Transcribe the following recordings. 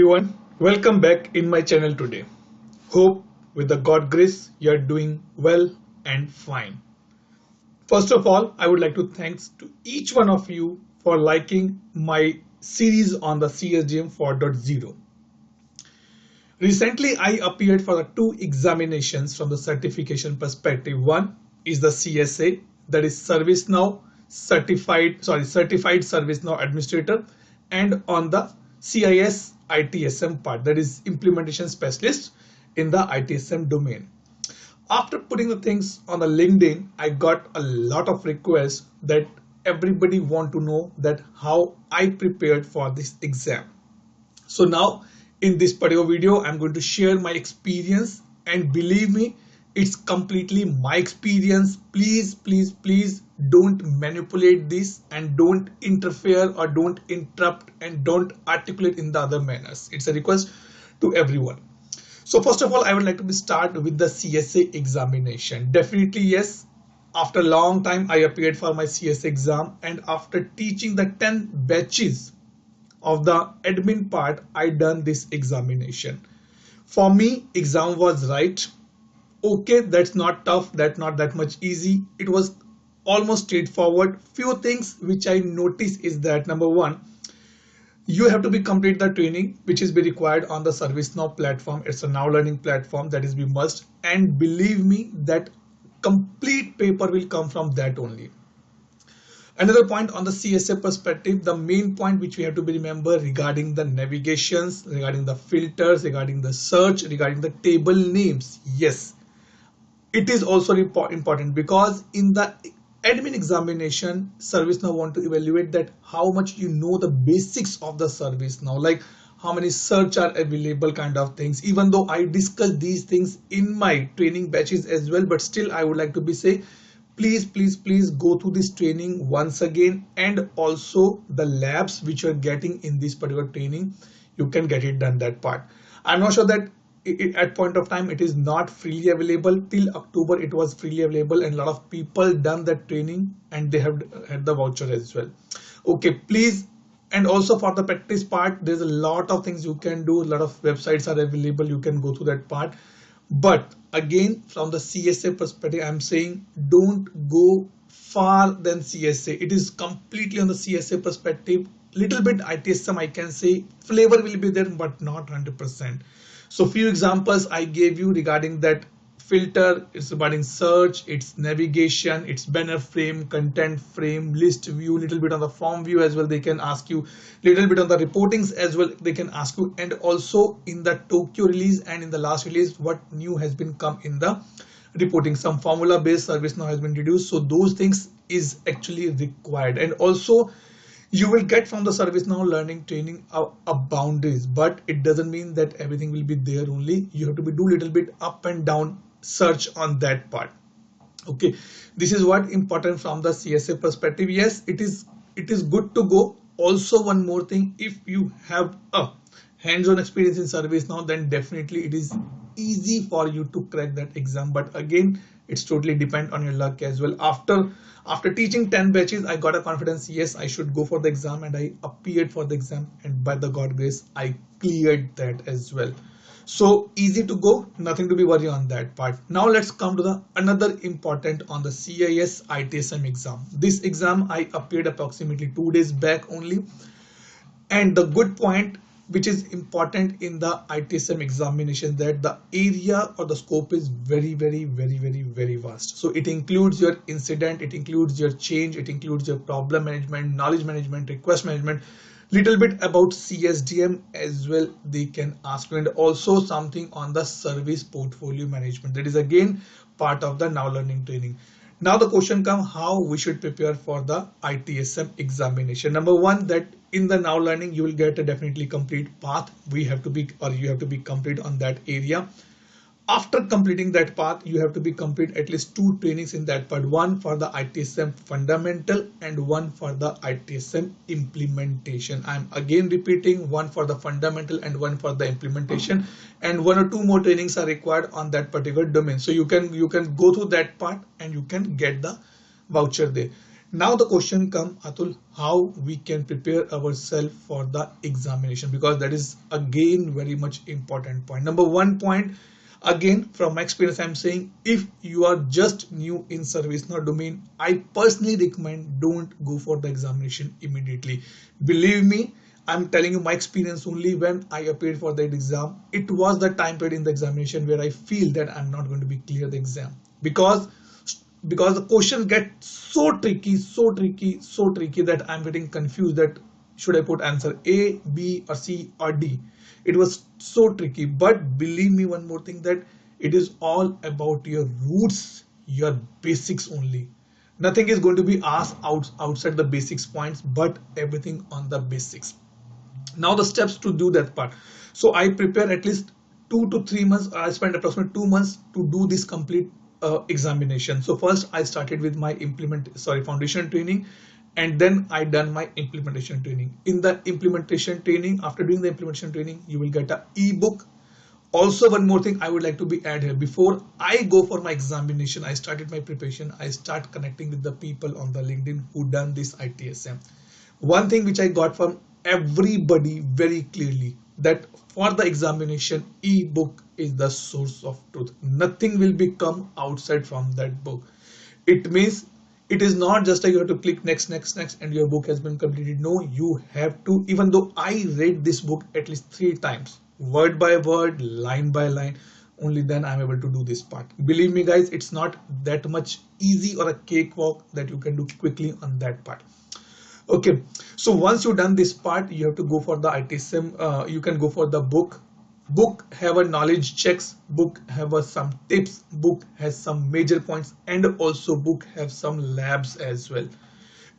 everyone, welcome back in my channel today. Hope with the God grace you are doing well and fine. First of all, I would like to thanks to each one of you for liking my series on the CSDM 4.0. Recently, I appeared for the two examinations from the certification perspective. One is the CSA, that is ServiceNow certified ServiceNow administrator, and on the CIS-ITSM part, that is implementation specialist in the ITSM domain. After putting the things on the LinkedIn, I got a lot of requests that everybody want to know that how I prepared for this exam. So now in this particular video, I'm going to share my experience, and believe me, it's completely my experience. Please don't manipulate this and don't interfere or don't interrupt and don't articulate in the other manners. It's a request to everyone. So first of all, I would like to start with the CSA examination. Definitely yes, after a long time I appeared for my CSA exam, and after teaching the 10 batches of the admin part, I done this examination. For me, exam was right. Okay, that's not tough, that's not that much easy. It was almost straightforward. Few things which I noticed is that number one, you have to be complete the training which is be required on the ServiceNow platform. It's a now learning platform, that is we must, and believe me that complete paper will come from that only. Another point on the CSA perspective, the main point which we have to be remember regarding the navigations, regarding the filters, regarding the search, regarding the table names. Yes, it is also important because in the admin examination, ServiceNow want to evaluate that how much you know the basics of the ServiceNow, like how many search are available kind of things. Even though I discussed these things in my training batches as well, but still I would like to be say, please go through this training once again, and also the labs which you are getting in this particular training, you can get it done that part. I'm not sure that at point of time it is not freely available. Till October it was freely available, and a lot of people done that training and they have had the voucher as well. Okay, please. And also for the practice part, there's a lot of things you can do. A lot of websites are available, you can go through that part. But again, from the CSA perspective, I'm saying don't go far than CSA. It is completely on the CSA perspective. Little bit ITSM I can say, flavor will be there but not 100%. So few examples I gave you regarding that filter. It's regarding search, it's navigation, it's banner frame, content frame, list view, little bit on the form view as well. They can ask you little bit on the reportings as well. They can ask you, and also in the Tokyo release and in the last release, what new has been come in the reporting. Some formula based service now has been introduced. So those things is actually required, and also you will get from the ServiceNow learning training a boundaries, but it doesn't mean that everything will be there only. You have to be do little bit up and down search on that part. Okay, this is what important from the CSA perspective. Yes, it is good to go. Also one more thing, if you have a hands-on experience in ServiceNow, then definitely it is easy for you to crack that exam. But again, it's totally depend on your luck as well. After teaching 10 batches, I got a confidence, yes, I should go for the exam, and I appeared for the exam, and by the God grace I cleared that as well. So easy to go, nothing to be worried on that part. Now let's come to the another important on the CIS ITSM exam. This exam I appeared approximately 2 days back only, and the good point which is important in the ITSM examination, that the area or the scope is very vast. So it includes your incident, it includes your change, it includes your problem management, knowledge management, request management, little bit about CSDM as well they can ask you, and also something on the service portfolio management. That is again part of the now learning training. Now the question comes, how we should prepare for the ITSM examination. Number one, that in the now learning you will get a definitely complete path. You have to be complete on that area. After completing that path, you have to be complete at least 2 trainings in that part. One for the ITSM fundamental and one for the ITSM implementation. I'm again repeating, one for the fundamental and one for the implementation, and 1 or 2 more trainings are required on that particular domain. So you can go through that part and you can get the voucher there. Now the question comes, Atul, how we can prepare ourselves for the examination, because that is again very much important point. Number one point, again from my experience I'm saying, if you are just new in ServiceNow domain, I personally recommend don't go for the examination immediately. Believe me, I'm telling you my experience only. When I appeared for that exam, it was the time period in the examination where I feel that I'm not going to be clear the exam, because the question gets so tricky that I'm getting confused that should I put answer A, B or C or D. It was so tricky. But believe me one more thing, that it is all about your roots, your basics only. Nothing is going to be asked outside the basics points, but everything on the basics. Now the steps to do that part. So I prepare at least 2 to 3 months. I spent approximately 2 months to do this complete examination. So first I started with my foundation training, and then I done my implementation training. In the implementation training, after doing the implementation training, you will get a ebook. Also, one more thing I would like to be add here. Before I go for my examination, I started my preparation. I start connecting with the people on the LinkedIn who done this ITSM. One thing which I got from everybody very clearly, that for the examination, ebook is the source of truth. Nothing will become outside from that book. It means it is not just like you have to click next and your book has been completed. No, you have to, even though I read this book at least 3 times, word by word, line by line, only then I'm able to do this part. Believe me guys, it's not that much easy or a cakewalk that you can do quickly on that part. Okay, so once you've done this part, you have to go for the ITSM. You can go for the book. Book have a knowledge checks. Book have some tips. Book has some major points, and also book have some labs as well.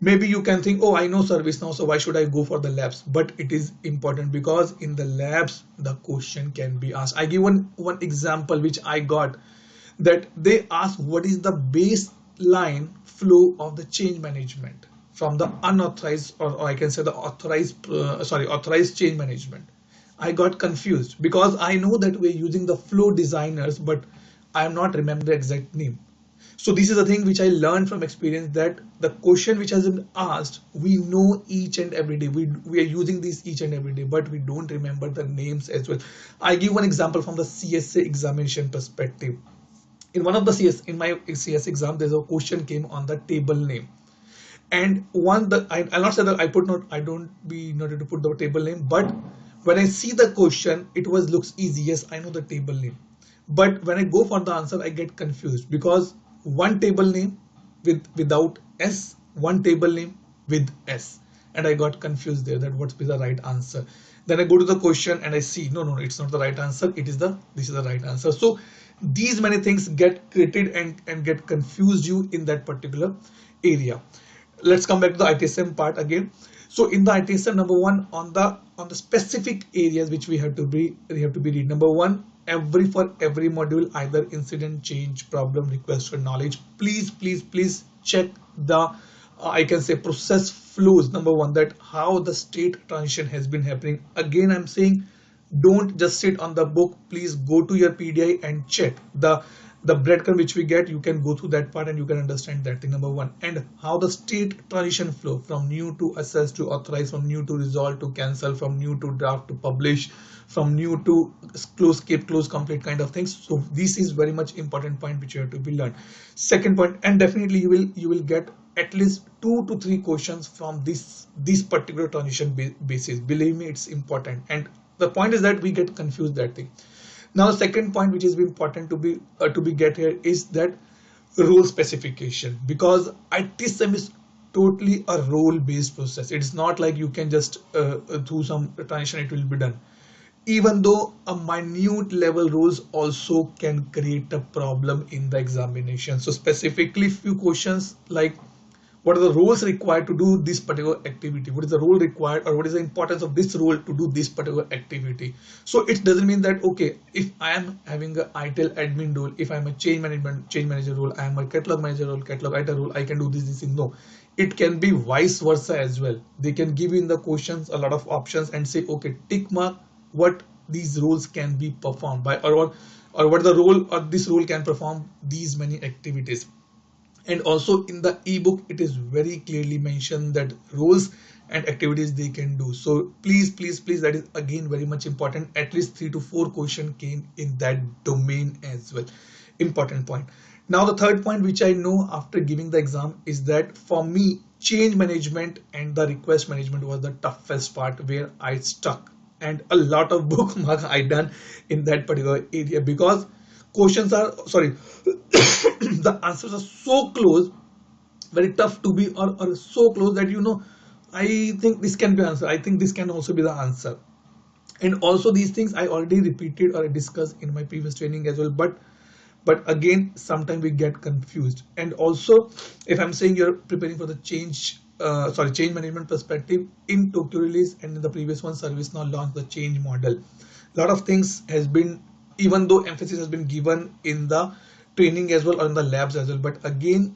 Maybe you can think, oh, I know ServiceNow, so why should I go for the labs? But it is important, because in the labs the question can be asked. I give one example which I got, that they ask what is the baseline flow of the change management from the unauthorized, or I can say the authorized change management. I got confused because I know that we're using the flow designers, but I am not remembering the exact name. So this is the thing which I learned from experience, that the question which has been asked, we know each and every day. We are using this each and every day, but we don't remember the names as well. I give one example from the CSA examination perspective. In one of the in my CS exam, there's a question came on the table name. And one that I'll not say that I don't be noted to put the table name, but when I see the question, it looks easy. Yes, I know the table name, but when I go for the answer, I get confused, because one table name without S, one table name with S, and I got confused there, that what's be the right answer. Then I go to the question and I see no, it's not the right answer. This is the right answer. So these many things get created and get confused you in that particular area. Let's come back to the ITSM part again. So in the ITSM, number one, on the specific areas which we have to be read. Number one, for every module, either incident, change, problem, request, or knowledge, please check the I can say process flows. Number one, that how the state transition has been happening. Again, I'm saying, don't just sit on the book. Please go to your PDI and check the breadcrumb which we get. You can go through that part and you can understand that thing. Number one, and how the state transition flow from new to assess to authorize, from new to resolve to cancel, from new to draft to publish, from new to close, keep, close, complete kind of things. So this is very much important point which you have to be learned. Second point, and definitely you will get at least 2 to 3 questions from this particular transition basis. Believe me, it's important. And the point is that we get confused that thing. Now the second point which is important to be get here is that role specification, because ITSM is totally a role based process. It's not like you can just through some transition it will be done. Even though a minute level roles also can create a problem in the examination. So specifically few questions like, what are the roles required to do this particular activity? What is the role required, or what is the importance of this role to do this particular activity? So it doesn't mean that, okay, if I am having a ITIL admin role, if I'm a change manager role, I am a catalog manager role, catalog writer role, I can do this thing. No, it can be vice versa as well. They can give you in the questions a lot of options and say, okay, tick mark what these roles can be performed by, or what the role or this role can perform these many activities. And also in the ebook it is very clearly mentioned that roles and activities they can do. So please, that is again very much important. At least 3 to 4 questions came in that domain as well. Important point. Now the third point which I know after giving the exam is that for me change management and the request management was the toughest part where I stuck, and a lot of bookmark I done in that particular area because questions are sorry the answers are so close, very tough to be, or so close that I think this can be answer, I think this can also be the answer. And also these things I already repeated or discussed in my previous training as well, but again sometimes we get confused. And also if I'm saying you're preparing for the change management perspective, in Tokyo release and in the previous one ServiceNow launched the change model. A lot of things has been, even though emphasis has been given in the training as well or in the labs as well, but again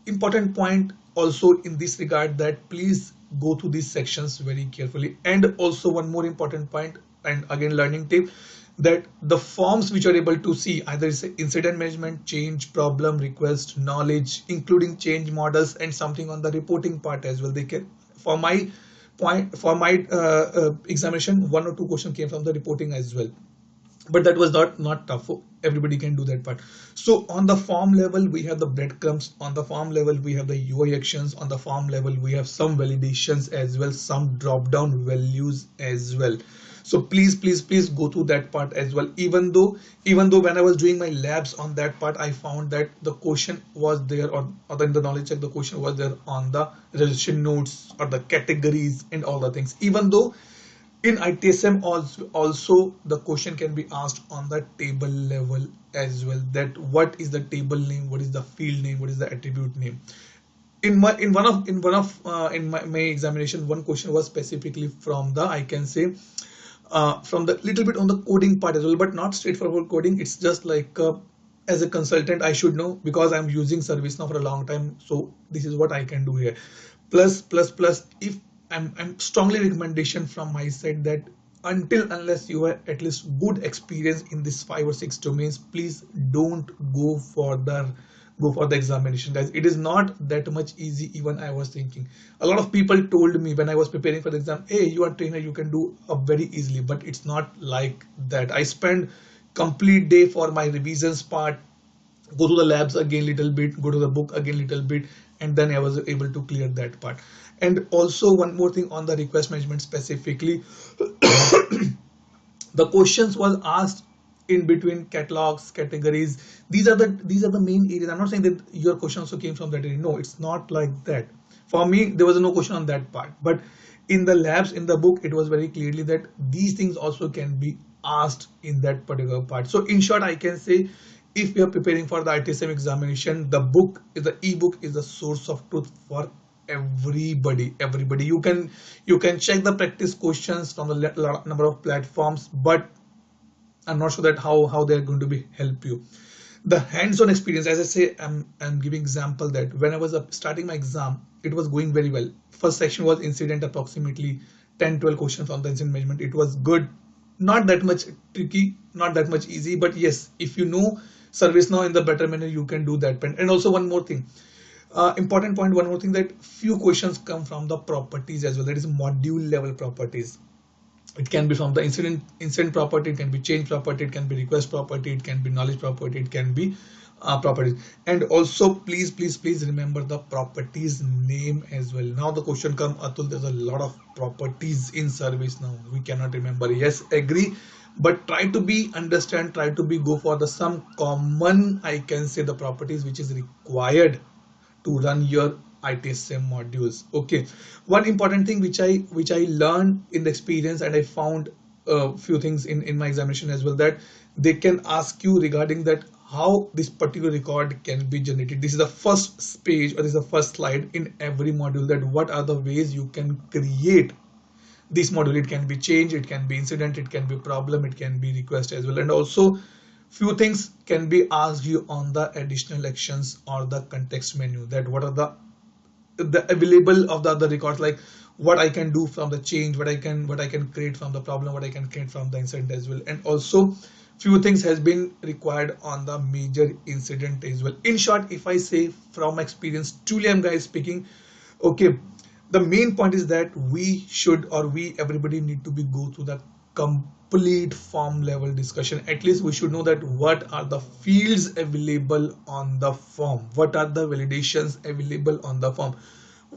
important point also in this regard that please go through these sections very carefully. And also one more important point, and again learning tip, that the forms which are able to see either is incident management, change, problem, request, knowledge, including change models, and something on the reporting part as well. They can, for my examination, 1 or 2 questions came from the reporting as well, but that was not tough. Everybody can do that part. So on the form level we have the breadcrumbs, on the form level we have the UI actions, on the form level we have some validations as well, some drop down values as well. So please go through that part as well. Even though when I was doing my labs on that part, I found that the question was there, or in the knowledge check the question was there on the resolution notes or the categories and all the things. Even though in ITSM also the question can be asked on the table level as well, that what is the table name, what is the field name, what is the attribute name. In my examination, one question was specifically from the, I can say, from the little bit on the coding part as well, but not straightforward coding. It's just like as a consultant I should know because I'm using ServiceNow for a long time, so this is what I can do here. Plus if I'm strongly recommendation from my side that unless you have at least good experience in this 5 or 6 domains, please don't go for the examination, guys. It is not that much easy. Even I was thinking, a lot of people told me when I was preparing for the exam, hey, you are trainer, you can do very easily, but it's not like that. I spend complete day for my revisions part, go to the labs again little bit, go to the book again little bit, and then I was able to clear that part. And also one more thing on the request management specifically, the questions was asked in between catalogs, categories. These are the main areas. I'm not saying that your question also came from that area. No, it's not like that. For me, there was no question on that part. But in the labs, in the book, it was very clearly that these things also can be asked in that particular part. So in short, I can say, if you are preparing for the ITSM examination, the ebook is the source of truth for everybody. You can check the practice questions from the number of platforms, but I'm not sure that how they're going to be help you. The hands-on experience, as I say, I'm giving example that when I was starting my exam, it was going very well. First section was incident, approximately 10-12 questions on the incident management. It was good, not that much tricky, not that much easy, but yes, if you know ServiceNow in the better manner, you can do that. And also one more thing, important point, one more thing, that few questions come from the properties as well, that is module level properties. It can be from the incident property, it can be change property, it can be request property, it can be knowledge property, it can be properties. And also please remember the properties name as well. Now the question comes, Atul, there's a lot of properties in ServiceNow, we cannot remember. Yes, agree, but try to be understand, try to be go for the some common, I can say, the properties which is required to run your ITSM modules. Okay, one important thing which I learned in the experience, and I found a few things in my examination as well, that they can ask you regarding that how this particular record can be generated. This is the first page, or this is the first slide in every module, that what are the ways you can create this module. It can be change, it can be incident, it can be problem, it can be request as well. And also few things can be asked you on the additional actions or the context menu, that what are the available of the other records, like what I can do from the change, what I can create from the problem, what I can create from the incident as well. And also few things has been required on the major incident as well. In short, if I say from experience, truly I'm guys speaking, okay, the main point is that we should, or we everybody need to be go through the complete form level discussion. At least we should know that what are the fields available on the form, what are the validations available on the form,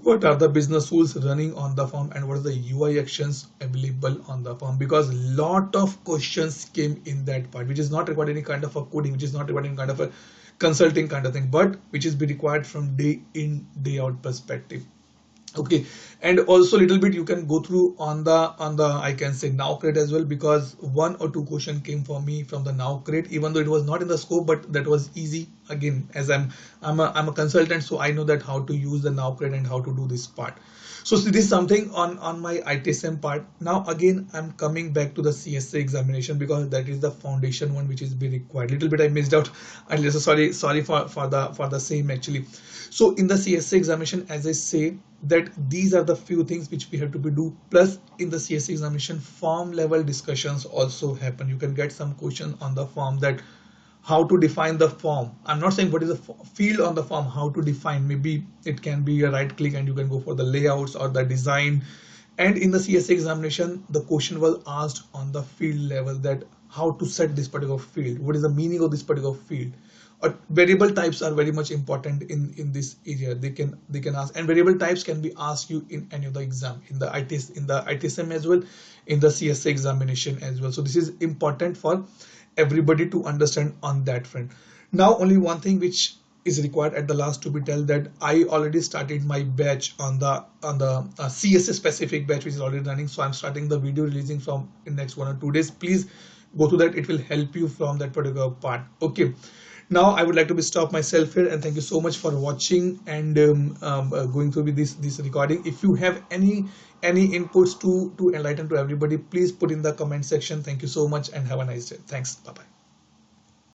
what are the business rules running on the form, and what are the UI actions available on the form. Because lot of questions came in that part, which is not required any kind of a coding, which is not required any kind of a consulting kind of thing, but which is be required from day in day out perspective. Okay, and also little bit you can go through on the I can say now crate as well, because one or two question came for me from the now crate, even though it was not in the scope, but that was easy. Again, as I'm a consultant, so I know that how to use the now crate and how to do this part. So this is something on my ITSM part. Now again, I'm coming back to the CSA examination, because that is the foundation one which is be required. Little bit I missed out, and sorry for the same actually. So in the CSA examination, as I say, that these are the few things which we have to be do. Plus in the CSA examination, form level discussions also happen. You can get some question on the form, that how to define the form. I'm not saying what is the field on the form, how to define. Maybe it can be a right click and you can go for the layouts or the design. And in the CSA examination, the question was asked on the field level, that how to set this particular field, what is the meaning of this particular field. Variable types are very much important in this area. They can ask, and variable types can be asked you in any of the exam, in the ITSM as well, in the CSA examination as well. So this is important for everybody to understand on that front. Now only one thing which is required at the last to be tell, that I already started my batch on the CSA specific batch, which is already running. So I'm starting the video releasing from in next 1 or 2 days. Please go to that, it will help you from that particular part. Okay, now I would like to be stop myself here, and thank you so much for watching and going through with this recording. If you have any inputs to enlighten to everybody, please put in the comment section. Thank you so much and have a nice day. Thanks. Bye bye.